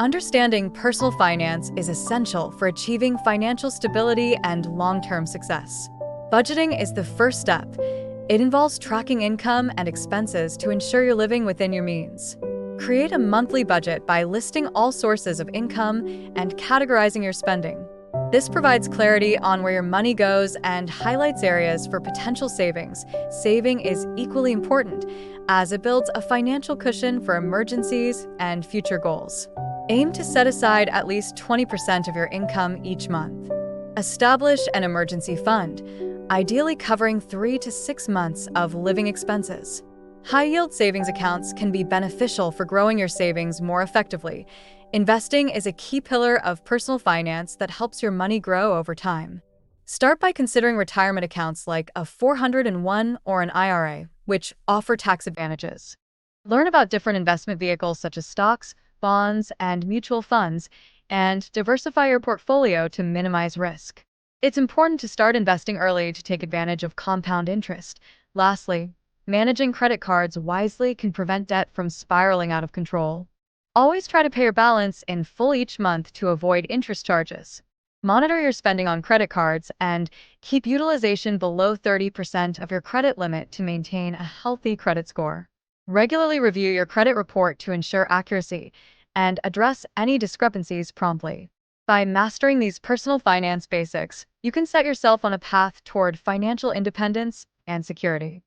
Understanding personal finance is essential for achieving financial stability and long-term success. Budgeting is the first step. It involves tracking income and expenses to ensure you're living within your means. Create a monthly budget by listing all sources of income and categorizing your spending. This provides clarity on where your money goes and highlights areas for potential savings. Saving is equally important as it builds a financial cushion for emergencies and future goals. Aim to set aside at least 20% of your income each month. Establish an emergency fund, ideally covering 3 to 6 months of living expenses. High-yield savings accounts can be beneficial for growing your savings more effectively. Investing is a key pillar of personal finance that helps your money grow over time. Start by considering retirement accounts like a 401 or an IRA, which offer tax advantages. Learn about different investment vehicles such as stocks, bonds, and mutual funds, and diversify your portfolio to minimize risk. It's important to start investing early to take advantage of compound interest. Lastly, managing credit cards wisely can prevent debt from spiraling out of control. Always try to pay your balance in full each month to avoid interest charges. Monitor your spending on credit cards and keep utilization below 30% of your credit limit to maintain a healthy credit score. Regularly review your credit report to ensure accuracy and address any discrepancies promptly. By mastering these personal finance basics, you can set yourself on a path toward financial independence and security.